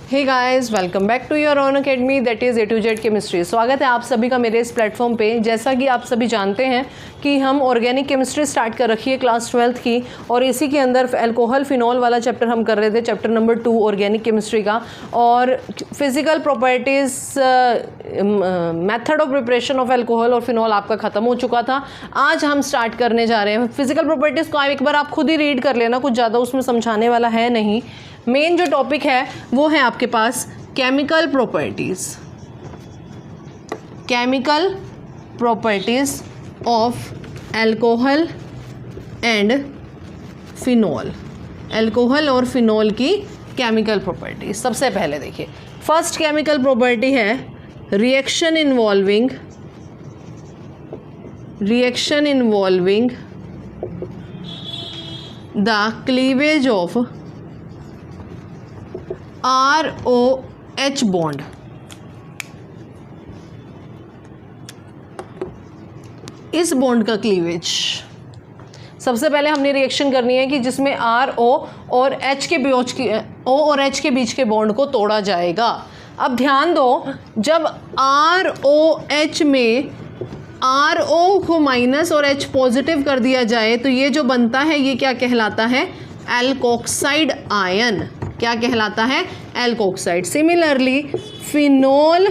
Hey guys, welcome back to your own academy that is A to Z chemistry. स्वागत है आप सभी का मेरे इस प्लेटफॉर्म पे। जैसा कि आप सभी जानते हैं कि हम ऑर्गेनिक केमिस्ट्री स्टार्ट कर रखी है क्लास 12th की, और इसी के अंदर अल्कोहल फिनॉल वाला चैप्टर हम कर रहे थे, चैप्टर नंबर 2 ऑर्गेनिक केमिस्ट्री का। और physical properties, method of preparation of alcohol और फिनॉल आपका ख़त्म हो चुका था। आज हम स्टार्ट करने जा रहे हैं फिजिकल प्रॉपर्टीज़ को। एक बार आप खुद ही रीड कर लेना, कुछ ज़्यादा उसमें समझाने वाला है नहीं। मेन जो टॉपिक है वो है आपके पास chemical properties, chemical properties of alcohol and phenol. Alcohol और फिनॉल की केमिकल प्रॉपर्टीज। सबसे पहले देखिए, फर्स्ट केमिकल प्रॉपर्टी है reaction involving the cleavage of ROH bond. इस बॉन्ड का क्लीवेज, सबसे पहले हमने रिएक्शन करनी है कि जिसमें RO और H के बीच की O और H के बीच के बॉन्ड को तोड़ा जाएगा। अब ध्यान दो, जब ROH में RO को माइनस और H पॉजिटिव कर दिया जाए तो ये जो बनता है ये क्या कहलाता है? Alkoxide ion. क्या कहलाता है? एल्कोक्साइड। सिमिलरली फिनॉल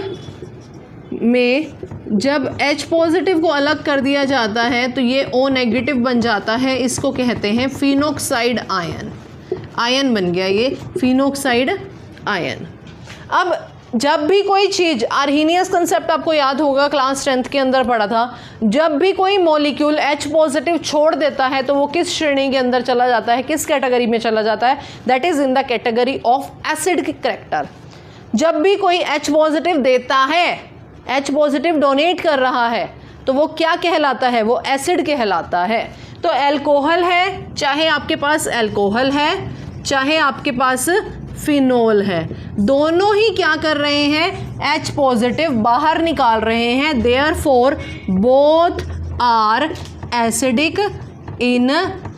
में जब H पॉजिटिव को अलग कर दिया जाता है तो ये O नेगेटिव बन जाता है, इसको कहते हैं फिनोक्साइड आयन। आयन बन गया ये फिनोक्साइड आयन। अब जब भी कोई चीज़, आर्हीनियस कंसेप्ट आपको याद होगा, क्लास 10th के अंदर पढ़ा था, जब भी कोई मॉलिक्यूल H पॉजिटिव छोड़ देता है तो वो किस श्रेणी के अंदर चला जाता है, किस कैटेगरी में चला जाता है? That is in the category of acid character. जब भी कोई H पॉजिटिव देता है, H पॉजिटिव डोनेट कर रहा है, तो वो क्या कहलाता है? वो एसिड कहलाता है। तो अल्कोहल है, चाहे आपके पास अल्कोहल है चाहे आपके पास फिनॉल है, दोनों ही क्या कर रहे हैं? H पॉजिटिव बाहर निकाल रहे हैं। Therefore both are acidic in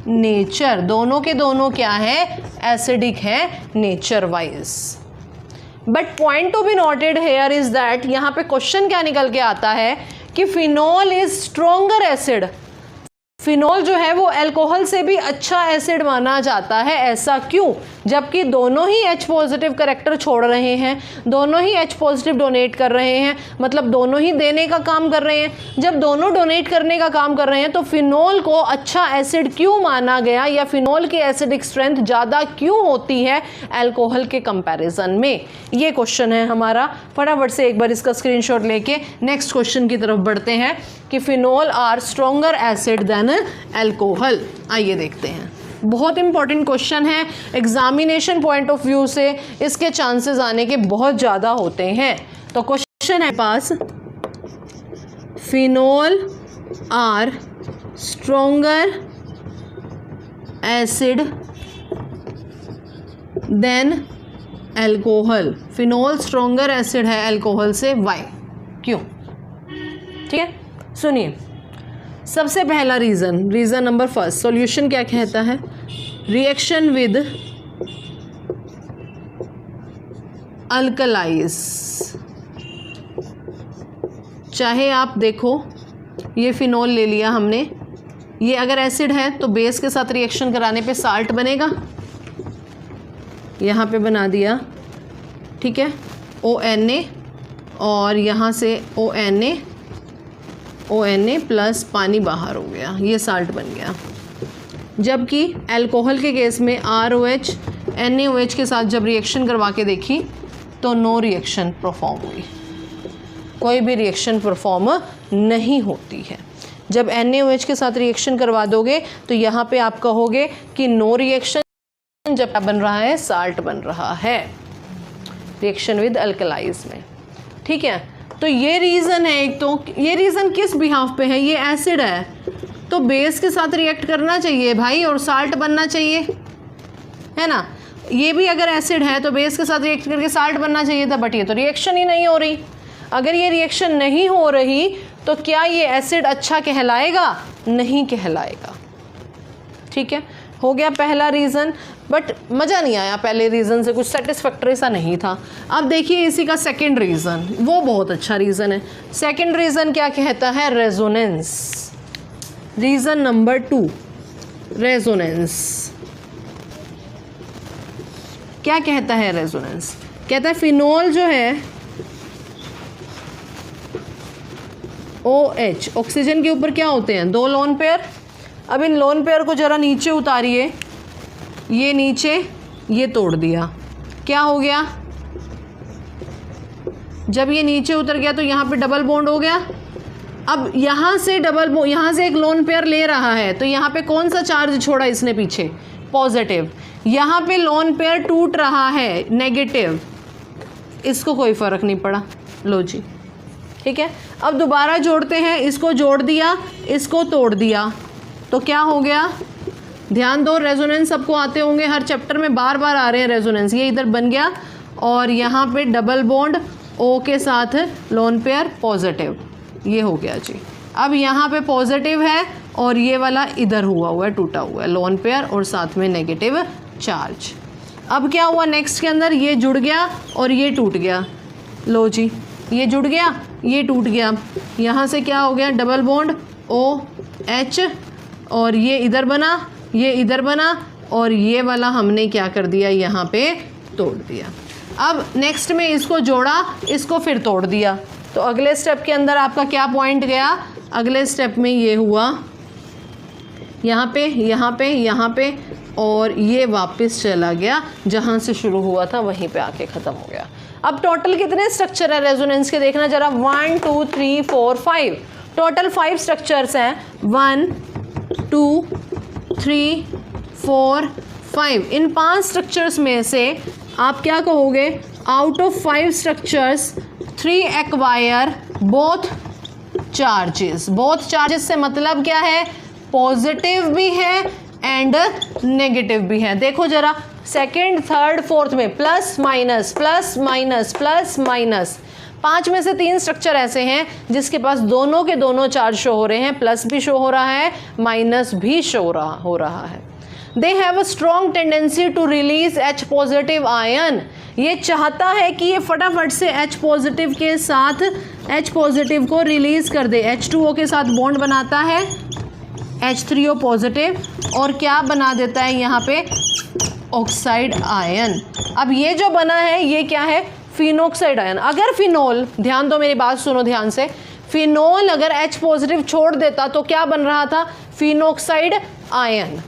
nature. दोनों के दोनों क्या है? एसिडिक है nature wise. But point to be noted here is that, यहाँ पे क्वेश्चन क्या निकल के आता है कि phenol is stronger acid. Phenol जो है वो अल्कोहल से भी अच्छा एसिड माना जाता है। ऐसा क्यों? जबकि दोनों ही H पॉजिटिव कैरेक्टर छोड़ रहे हैं, दोनों ही H पॉजिटिव डोनेट कर रहे हैं, मतलब दोनों ही देने का काम कर रहे हैं। जब दोनों डोनेट करने का काम कर रहे हैं तो फिनॉल को अच्छा एसिड क्यों माना गया, या फिनॉल की एसिडिक स्ट्रेंथ ज़्यादा क्यों होती है अल्कोहल के कंपैरिजन में? ये क्वेश्चन है हमारा। फटाफट से एक बार इसका स्क्रीनशॉट लेके नेक्स्ट क्वेश्चन की तरफ बढ़ते हैं कि phenol are stronger acid than alcohol. आइए देखते हैं, बहुत इंपॉर्टेंट क्वेश्चन है। एग्जामिनेशन पॉइंट ऑफ व्यू से इसके चांसेस आने के बहुत ज़्यादा होते हैं। तो क्वेश्चन है पास, phenol are stronger acid than alcohol. Phenol stronger acid है अल्कोहल से, वाई? क्यों? ठीक है, सुनिए। सबसे पहला रीज़न नंबर फर्स्ट, सॉल्यूशन क्या कहता है? Reaction with alkalis. चाहे आप देखो, ये फिनॉल ले लिया हमने, ये अगर एसिड है तो बेस के साथ रिएक्शन कराने पे साल्ट बनेगा, यहाँ पे बना दिया, ठीक है, ONA, और यहाँ से ONA प्लस पानी बाहर हो गया, ये साल्ट बन गया। जबकि अल्कोहल के केस में ROH NaOH के साथ जब रिएक्शन करवा के देखी तो नो रिएक्शन परफॉर्म हुई, कोई भी रिएक्शन परफॉर्म नहीं होती है। जब NaOH के साथ रिएक्शन करवा दोगे तो यहाँ पे आप कहोगे कि नो रिएक्शन, जब बन रहा है साल्ट बन रहा है रिएक्शन विद अल्कलाइज में। ठीक है, तो ये रीज़न है एक। तो ये रीज़न किस बिहाफ पे है? ये एसिड है तो बेस के साथ रिएक्ट करना चाहिए भाई और साल्ट बनना चाहिए, है ना। ये भी अगर एसिड है तो बेस के साथ रिएक्ट करके साल्ट बनना चाहिए था, बट ये तो रिएक्शन ही नहीं हो रही। अगर ये रिएक्शन नहीं हो रही तो क्या ये एसिड अच्छा कहलाएगा? नहीं कहलाएगा। ठीक है, हो गया पहला रीज़न, बट मज़ा नहीं आया पहले रीज़न से, कुछ सेटिस्फैक्टरी सा नहीं था। अब देखिए इसी का सेकंड रीज़न, वो बहुत अच्छा रीज़न है। सेकंड रीज़न क्या कहता है? रेजोनेंस। Reason number 2, resonance. क्या कहता है रेजोनेंस? कहता है फिनोल जो है OH, ऑक्सीजन के ऊपर क्या होते हैं? 2 लोन पेयर। अब इन लोन पेयर को ज़रा नीचे उतारिए, ये नीचे, ये तोड़ दिया, क्या हो गया? जब ये नीचे उतर गया तो यहाँ पे डबल बॉन्ड हो गया। अब यहाँ से यहाँ से एक लोन पेयर ले रहा है, तो यहाँ पे कौन सा चार्ज छोड़ा इसने पीछे? पॉजिटिव। यहाँ पे लोन पेयर टूट रहा है, नेगेटिव, इसको कोई फ़र्क नहीं पड़ा। लो जी, ठीक है। अब दोबारा जोड़ते हैं, इसको जोड़ दिया, इसको तोड़ दिया, तो क्या हो गया? ध्यान दो, रेजोनेंस सबको आते होंगे, हर चैप्टर में बार बार आ रहे हैं रेजोनेंस। ये इधर बन गया और यहाँ पे डबल बॉन्ड O के साथ लोन पेयर पॉजिटिव, ये हो गया जी। अब यहाँ पे पॉजिटिव है और ये वाला इधर हुआ है, टूटा हुआ है, लोन पेयर और साथ में नेगेटिव चार्ज। अब क्या हुआ नेक्स्ट के अंदर? ये जुड़ गया और ये टूट गया। लो जी, ये जुड़ गया, ये टूट गया। यहाँ से क्या हो गया? डबल बॉन्ड OH, और ये इधर बना, ये इधर बना, और ये वाला हमने क्या कर दिया? यहाँ पे तोड़ दिया। अब नेक्स्ट में इसको जोड़ा, इसको फिर तोड़ दिया, तो अगले स्टेप के अंदर आपका क्या पॉइंट गया? अगले स्टेप में ये हुआ, यहाँ पे, यहाँ पे, यहाँ पे, और ये वापस चला गया जहाँ से शुरू हुआ था वहीं पे आके ख़त्म हो गया। अब टोटल कितने स्ट्रक्चर है रेजोनेंस के? देखना जरा, 1 2 3 4 5, टोटल 5 स्ट्रक्चर्स हैं। 1 2 3 4 5। इन 5 स्ट्रक्चर्स में से आप क्या कहोगे? Out of 5 structures 3 acquire both charges. Both charges से मतलब क्या है? पॉजिटिव भी है एंड नेगेटिव भी है। देखो जरा, सेकंड, थर्ड, फोर्थ में plus minus plus minus plus minus. 5 में से 3 स्ट्रक्चर ऐसे हैं जिसके पास दोनों के दोनों चार्ज शो हो रहे हैं, प्लस भी शो हो रहा है, माइनस भी शो हो रहा है। They have a strong tendency to release H positive ion. ये चाहता है कि ये फटाफट से H पॉजिटिव के साथ H पॉजिटिव को रिलीज कर दे। H2O के साथ बॉन्ड बनाता है H3O पॉजिटिव, और क्या बना देता है यहाँ पे? Oxide ion. अब ये जो बना है ये क्या है? Phenoxide ion. अगर फिनोल, ध्यान दो मेरी बात सुनो ध्यान से, फिनोल अगर H पॉजिटिव छोड़ देता तो क्या बन रहा था? Phenoxide ion.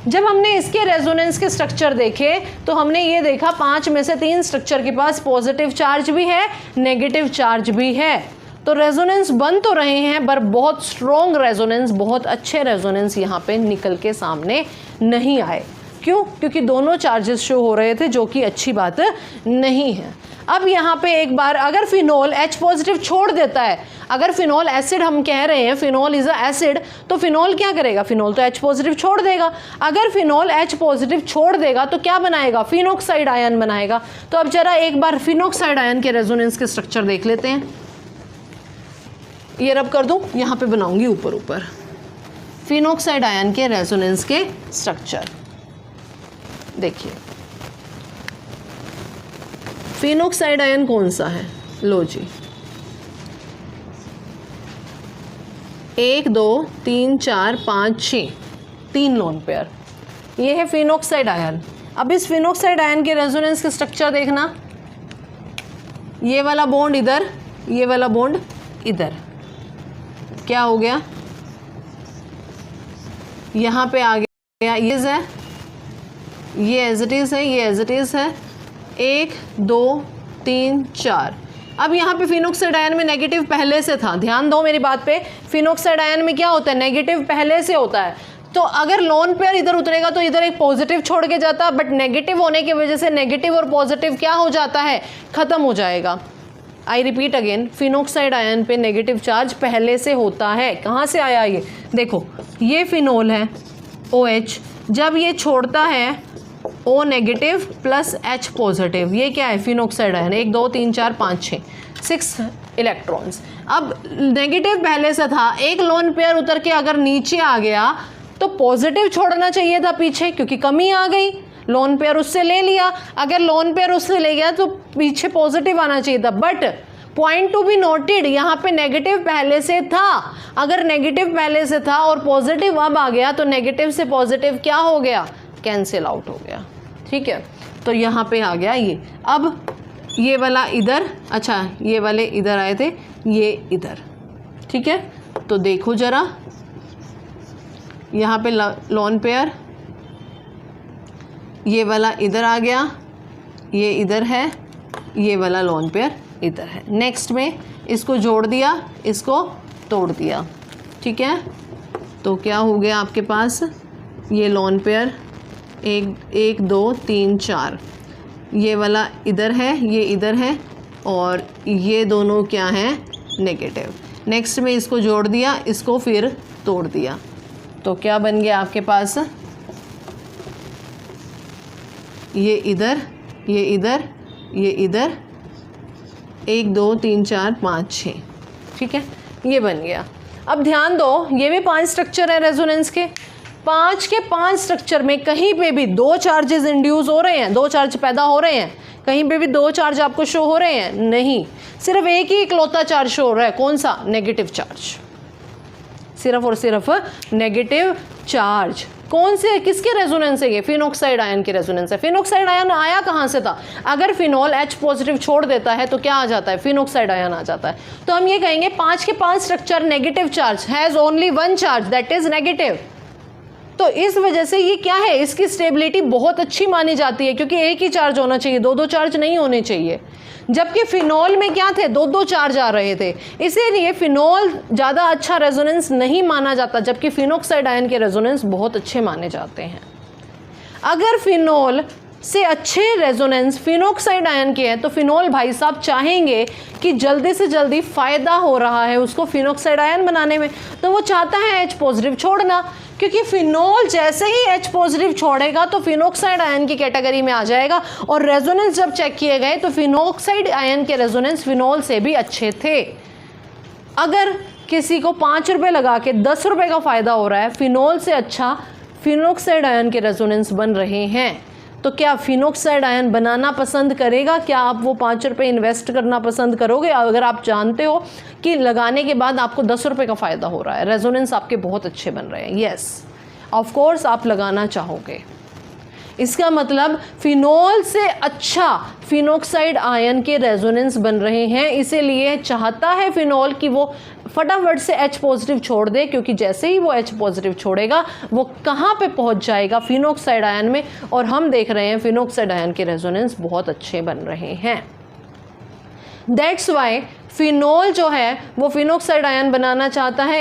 जब हमने इसके रेजोनेंस के स्ट्रक्चर देखे तो हमने ये देखा 5 में से 3 स्ट्रक्चर के पास पॉजिटिव चार्ज भी है, नेगेटिव चार्ज भी है। तो रेजोनेंस बन तो रहे हैं पर बहुत स्ट्रॉन्ग रेजोनेंस, बहुत अच्छे रेजोनेंस यहाँ पे निकल के सामने नहीं आए। क्यों? क्योंकि दोनों चार्जेस शो हो रहे थे, जो कि अच्छी बात नहीं है। अब यहाँ पे एक बार अगर फिनोल H पॉजिटिव छोड़ देता है, अगर फिनोल एसिड हम कह रहे हैं, फिनोल इज अ एसिड, तो फिनोल क्या करेगा? फिनोल तो H पॉजिटिव छोड़ देगा। अगर फिनोल H पॉजिटिव छोड़ देगा तो क्या बनाएगा? फिनोक्साइड आयन बनाएगा। तो अब जरा एक बार फिनोक्साइड आयन के रेजोनेंस के स्ट्रक्चर देख लेते हैं। ये रब कर दूं, यहाँ पे बनाऊंगी ऊपर ऊपर। फिनोक्साइड आयन के रेजोनेंस के स्ट्रक्चर देखिए। फिनोक्साइड आयन कौन सा है? लो जी, 1 2 3 4 5 6, 3 लोन पेयर, ये है फिनोक्साइड आयन। अब इस फिनोक्साइड आयन के रेजोनेंस के स्ट्रक्चर देखना, ये वाला बॉन्ड इधर, ये वाला बॉन्ड इधर, क्या हो गया? यहाँ पे आ गया, ये है, ये एज इट इज़ है, ये एज इट इज़ है, 1 2 3 4। अब यहाँ पे फिनोक्साइड आयन में नेगेटिव पहले से था, ध्यान दो मेरी बात पे। फिनोक्साइड आयन में क्या होता है? नेगेटिव पहले से होता है। तो अगर लोन पेयर इधर उतरेगा तो इधर एक पॉजिटिव छोड़ के जाता, बट नेगेटिव होने की वजह से नेगेटिव और पॉजिटिव क्या हो जाता है? खत्म हो जाएगा। आई रिपीट अगेन, फिनोक्साइड आयन पे नेगेटिव चार्ज पहले से होता है। कहाँ से आया ये? देखो, ये फिनोल है OH, जब ये छोड़ता है O negative plus H positive, ये क्या है? Phenoxide ion. 1 2 3 4 5 6, 6 इलेक्ट्रॉन्स। अब नेगेटिव पहले से था, एक लोन पेयर उतर के अगर नीचे आ गया तो पॉजिटिव छोड़ना चाहिए था पीछे, क्योंकि कमी आ गई, लोन पेयर उससे ले लिया। अगर लोन पेयर उससे ले गया तो पीछे पॉजिटिव आना चाहिए था। But point to be noted, यहाँ पे नेगेटिव पहले से था। अगर नेगेटिव पहले से था और पॉजिटिव अब आ गया तो नेगेटिव से पॉजिटिव क्या हो गया, कैंसिल आउट हो गया। ठीक है, तो यहाँ पे आ गया ये। अब ये वाला इधर, अच्छा ये वाले इधर आए थे, ये इधर। ठीक है, तो देखो जरा, यहाँ पे लोन पेयर, ये वाला इधर आ गया, ये इधर है, ये वाला लोन पेयर इधर है। नेक्स्ट में इसको जोड़ दिया, इसको तोड़ दिया। ठीक है, तो क्या हो गया आपके पास, ये लोन पेयर 1 2 3 4, ये वाला इधर है, ये इधर है, और ये दोनों क्या हैं, नेगेटिव। नेक्स्ट में इसको जोड़ दिया, इसको फिर तोड़ दिया, तो क्या बन गया आपके पास, ये इधर, ये इधर, ये इधर, 1 2 3 4 5 6। ठीक है, ये बन गया। अब ध्यान दो, ये भी 5 स्ट्रक्चर है रेजोनेंस के। 5 के 5 स्ट्रक्चर में कहीं पे भी 2 चार्जेस इंड्यूस हो रहे हैं, 2 चार्ज पैदा हो रहे हैं, कहीं पे भी 2 चार्ज आपको शो हो रहे हैं, नहीं, सिर्फ एक ही इकलौता चार्ज शो हो रहा है। कौन सा, नेगेटिव चार्ज, सिर्फ और सिर्फ नेगेटिव चार्ज। कौन से, किसके रेजोनेंस है ये, फिनॉक्साइड आयन के रेजोनेंस है। फिनॉक्साइड आयन आया कहाँ से था, अगर फिनॉल H पॉजिटिव छोड़ देता है तो क्या आ जाता है, फिनॉक्साइड आयन आ जाता है। तो हम ये कहेंगे 5 के 5 structure negative charge, has only 1 charge, that is negative. तो इस वजह से ये क्या है, इसकी स्टेबिलिटी बहुत अच्छी मानी जाती है, क्योंकि एक ही चार्ज होना चाहिए, 2 चार्ज नहीं होने चाहिए। जबकि फिनॉल में क्या थे, 2 चार्ज आ रहे थे, इसीलिए फिनॉल ज़्यादा अच्छा रेजोनेंस नहीं माना जाता, जबकि फिनॉक्साइड आयन के रेजोनेंस बहुत अच्छे माने जाते हैं। अगर फिनॉल से अच्छे रेजोनेंस फिनॉक्साइड आयन के हैं तो फिनॉल भाई साहब चाहेंगे कि जल्दी से जल्दी फ़ायदा हो रहा है उसको फिनॉक्साइड आयन बनाने में, तो वो चाहता है H पॉजिटिव छोड़ना, क्योंकि फिनॉल जैसे ही H पॉजिटिव छोड़ेगा तो फिनॉक्साइड आयन की कैटेगरी में आ जाएगा। और रेजोनेंस जब चेक किए गए तो फिनॉक्साइड आयन के रेजोनेंस फिनॉल से भी अच्छे थे। अगर किसी को 5 रुपये लगा के 10 रुपये का फ़ायदा हो रहा है, फिनॉल से अच्छा फिनॉक्साइड आयन के रेजोनेंस बन रहे हैं, तो क्या फिनॉक्साइड आयन बनाना पसंद करेगा, क्या आप वो 5 रुपये इन्वेस्ट करना पसंद करोगे, अगर आप जानते हो कि लगाने के बाद आपको 10 रुपये का फ़ायदा हो रहा है, रेजोनेंस आपके बहुत अच्छे बन रहे हैं? यस, ऑफ कोर्स आप लगाना चाहोगे। इसका मतलब फिनॉल से अच्छा फिनॉक्साइड आयन के रेजोनेंस बन रहे हैं, इसीलिए चाहता है फिनॉल कि वो फटाफट से H पॉजिटिव छोड़ दे, क्योंकि जैसे ही वो H पॉजिटिव छोड़ेगा वो कहाँ पे पहुँच जाएगा, फिनॉक्साइड आयन में। और हम देख रहे हैं फिनॉक्साइड आयन के रेजोनेंस बहुत अच्छे बन रहे हैं। दैट्स वाई फिनॉल जो है वो फिनॉक्साइड आयन बनाना चाहता है,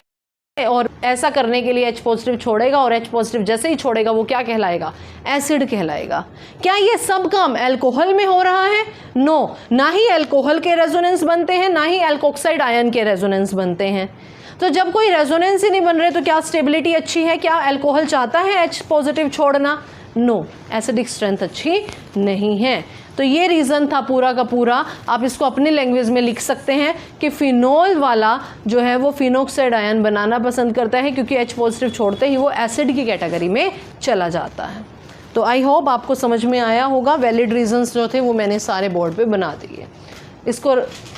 और ऐसा करने के लिए H पॉजिटिव छोड़ेगा, और H पॉजिटिव जैसे ही छोड़ेगा वो क्या कहलाएगा, एसिड कहलाएगा। क्या ये सब काम अल्कोहल में हो रहा है? नो, ना ही अल्कोहल के रेजोनेंस बनते हैं, ना ही अल्कोक्साइड आयन के रेजोनेंस बनते हैं। तो जब कोई रेजोनेंस ही नहीं बन रहे तो क्या स्टेबिलिटी अच्छी है? क्या अल्कोहल चाहता है H पॉजिटिव छोड़ना? नो, एसिडिक स्ट्रेंथ अच्छी नहीं है। तो ये रीज़न था पूरा का पूरा। आप इसको अपनी लैंग्वेज में लिख सकते हैं कि फिनॉल वाला जो है वो फिनॉक्साइड आयन बनाना पसंद करता है, क्योंकि H पॉजिटिव छोड़ते ही वो एसिड की कैटेगरी में चला जाता है। तो आई होप आपको समझ में आया होगा। वैलिड रीजंस जो थे वो मैंने सारे बोर्ड पे बना दिए। इसको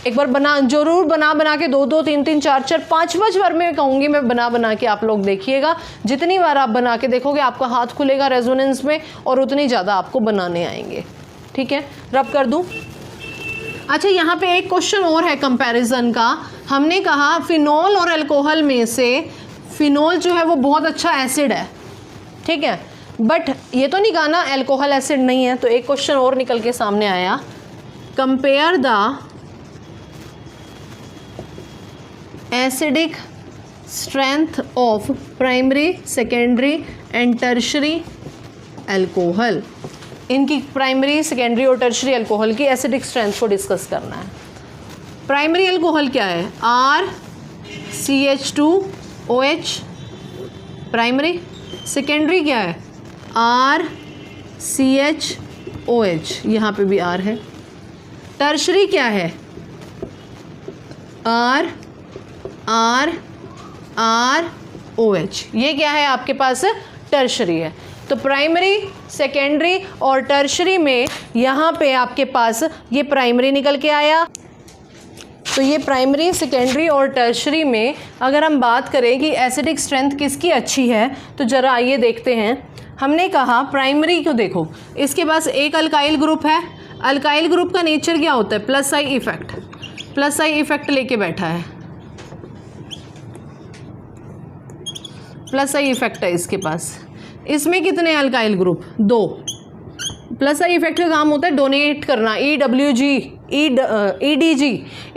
एक बार जरूर बना के 2-2 3-3 4-4 5-5 बार मैं कहूँगी, मैं बना के आप लोग देखिएगा। जितनी बार आप बना के देखोगे आपका हाथ खुलेगा रेजोनेंस में, और उतनी ज़्यादा आपको बनाने आएंगे। ठीक है, रब कर दूँ। अच्छा, यहाँ पे एक क्वेश्चन और है कंपैरिजन का। हमने कहा फिनॉल और अल्कोहल में से फिनॉल जो है वो बहुत अच्छा एसिड है, ठीक है, बट ये तो नहीं कहा ना अल्कोहल एसिड नहीं है। तो एक क्वेश्चन और निकल के सामने आया, compare the acidic strength of primary, secondary and tertiary alcohol. इनकी प्राइमरी, सेकेंडरी और टर्शरी अल्कोहल की एसिडिक स्ट्रेंथ को डिस्कस करना है। प्राइमरी अल्कोहल क्या है? RCH2OH primary. सेकेंडरी क्या है? RCHOH, यहाँ पे भी R है। टर्शरी क्या है? R OH। ये क्या है आपके पास, टर्शरी है। तो प्राइमरी, सेकेंडरी और टर्शरी में यहाँ पे आपके पास ये प्राइमरी निकल के आया। तो ये प्राइमरी, सेकेंडरी और टर्शरी में अगर हम बात करें कि एसिडिक स्ट्रेंथ किसकी अच्छी है, तो ज़रा आइए देखते हैं। हमने कहा प्राइमरी को देखो, इसके पास एक अल्काइल ग्रुप है। अल्काइल ग्रुप का नेचर क्या होता है, plus I effect, plus I effect लेके बैठा है, प्लस आई इफेक्ट है इसके पास। इसमें कितने alkyl group, 2। Plus I effect का काम होता है डोनेट करना, EWG, EDG।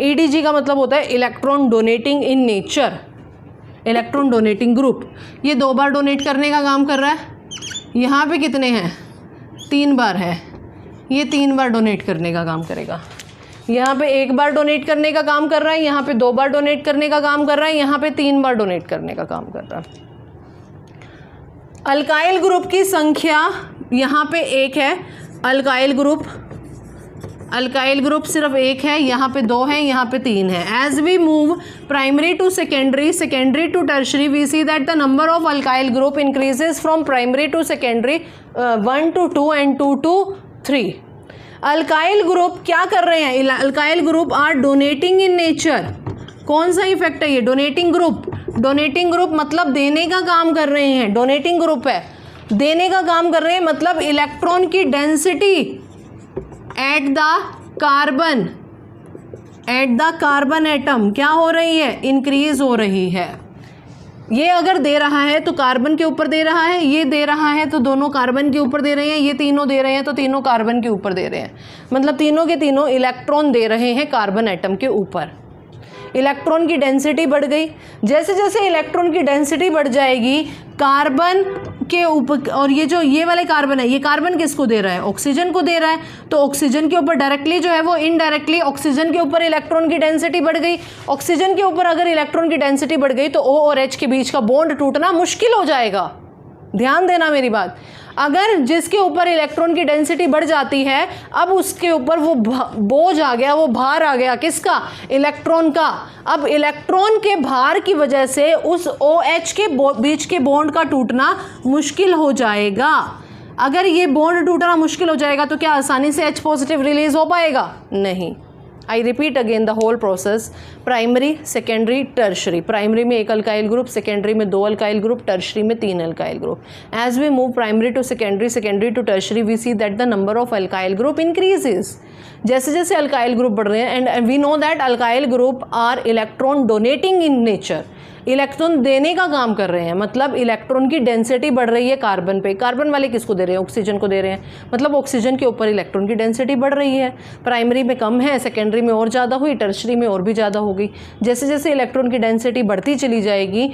EDG का मतलब होता है electron donating in nature, electron donating group. ये 2 बार डोनेट करने का काम कर रहा है। यहाँ पे कितने हैं, 3 बार है, ये 3 बार डोनेट करने का काम करेगा। यहाँ पे 1 बार डोनेट करने का काम कर रहा है, यहाँ पे 2 बार डोनेट करने का काम कर रहा है, यहाँ पे 3 बार डोनेट करने का काम कर रहा है। अल्काइल ग्रुप की संख्या यहाँ पे 1 है, अल्काइल ग्रुप सिर्फ 1 है, यहाँ पे 2 है, यहाँ पे 3 है। As we move primary to secondary, secondary to tertiary, we see that the number of alkyl group increases from primary to secondary 1 to 2 and 2 to 3। Alkyl group क्या कर रहे हैं, alkyl group are donating in nature. कौन सा effect है ये, donating group. Donating group मतलब देने का काम कर रहे हैं, डोनेटिंग ग्रुप है, देने का काम कर रहे हैं, मतलब इलेक्ट्रॉन की density at the carbon atom क्या हो रही है, इंक्रीज हो रही है। ये अगर दे रहा है तो कार्बन के ऊपर दे रहा है, ये दे रहा है तो दोनों कार्बन के ऊपर दे रहे हैं, ये तीनों दे रहे हैं तो तीनों कार्बन के ऊपर दे रहे हैं, मतलब तीनों के तीनों इलेक्ट्रॉन दे रहे हैं कार्बन एटम के ऊपर। इलेक्ट्रॉन की डेंसिटी बढ़ गई। जैसे जैसे इलेक्ट्रॉन की डेंसिटी बढ़ जाएगी कार्बन के ऊपर, और ये वाले कार्बन है, ये कार्बन किसको दे रहा है, ऑक्सीजन को दे रहा है, तो ऑक्सीजन के ऊपर डायरेक्टली जो है वो इनडायरेक्टली ऑक्सीजन के ऊपर इलेक्ट्रॉन की डेंसिटी बढ़ गई। ऑक्सीजन के ऊपर अगर इलेक्ट्रॉन की डेंसिटी बढ़ गई तो O और H के बीच का बॉन्ड टूटना मुश्किल हो जाएगा। ध्यान देना मेरी बात। अगर जिसके ऊपर इलेक्ट्रॉन की डेंसिटी बढ़ जाती है, अब उसके ऊपर वो बोझ आ गया, वो भार आ गया, किसका, इलेक्ट्रॉन का। अब इलेक्ट्रॉन के भार की वजह से उस OH के बीच के बॉन्ड का टूटना मुश्किल हो जाएगा। अगर ये बॉन्ड टूटना मुश्किल हो जाएगा तो क्या आसानी से H पॉजिटिव रिलीज हो पाएगा, नहीं। I repeat again the whole process, primary, secondary, tertiary. Primary में 1 अल्काइल ग्रुप, सेकेंडरी में 2 अल्काइल ग्रुप, टर्शरी में 3 alkyl group. As we move primary to secondary, secondary to tertiary, we see that the number of alkyl group increases. जैसे जैसे alkyl group बढ़ रहे हैं, and we know that alkyl group are electron donating in nature, electron देने का काम कर रहे हैं, मतलब इलेक्ट्रॉन की डेंसिटी बढ़ रही है कार्बन पे। कार्बन वाले किसको दे रहे हैं, ऑक्सीजन को दे रहे हैं, मतलब ऑक्सीजन के ऊपर इलेक्ट्रॉन की डेंसिटी बढ़ रही है। प्राइमरी में कम है, सेकेंडरी में और ज़्यादा हुई, टर्शरी में और भी ज़्यादा होगी। जैसे जैसे इलेक्ट्रॉन की डेंसिटी बढ़ती चली जाएगी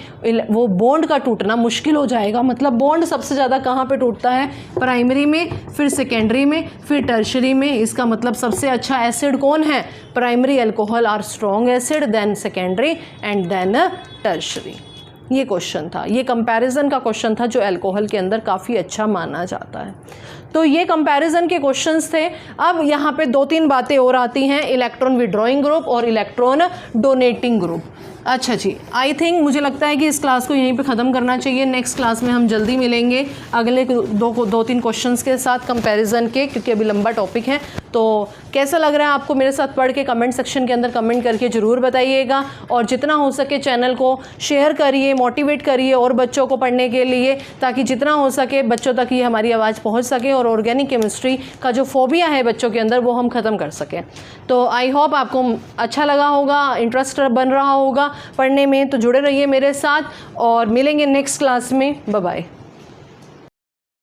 वो बॉन्ड का टूटना मुश्किल हो जाएगा। मतलब बॉन्ड सबसे ज़्यादा कहाँ पर टूटता है, प्राइमरी में, फिर सेकेंडरी में, फिर टर्शरी में। इसका मतलब सबसे अच्छा एसिड कौन है, primary alcohol are strong acid, then secondary and then tertiary. ये क्वेश्चन था, ये कंपैरिजन का क्वेश्चन था जो अल्कोहल के अंदर काफ़ी अच्छा माना जाता है। तो ये कंपैरिजन के क्वेश्चंस थे। अब यहाँ पे 2-3 बातें और आती हैं, इलेक्ट्रॉन विड्रॉइंग ग्रुप और इलेक्ट्रॉन डोनेटिंग ग्रुप। अच्छा जी, आई थिंक मुझे लगता है कि इस क्लास को यहीं पे ख़त्म करना चाहिए। नेक्स्ट क्लास में हम जल्दी मिलेंगे अगले 2-3 क्वेश्चंस के साथ कंपैरिजन के, क्योंकि अभी लंबा टॉपिक है। तो कैसा लग रहा है आपको मेरे साथ पढ़ के, कमेंट सेक्शन के अंदर कमेंट करके ज़रूर बताइएगा। और जितना हो सके चैनल को शेयर करिए, मोटिवेट करिए और बच्चों को पढ़ने के लिए, ताकि जितना हो सके बच्चों तक ये हमारी आवाज़ पहुँच सके और ऑर्गेनिक केमिस्ट्री का जो फोबिया है बच्चों के अंदर वो हम ख़त्म कर सकें। तो आई होप आपको अच्छा लगा होगा, इंटरेस्ट बन रहा होगा पढ़ने में। तो जुड़े रहिए मेरे साथ और मिलेंगे नेक्स्ट क्लास में। Bye bye.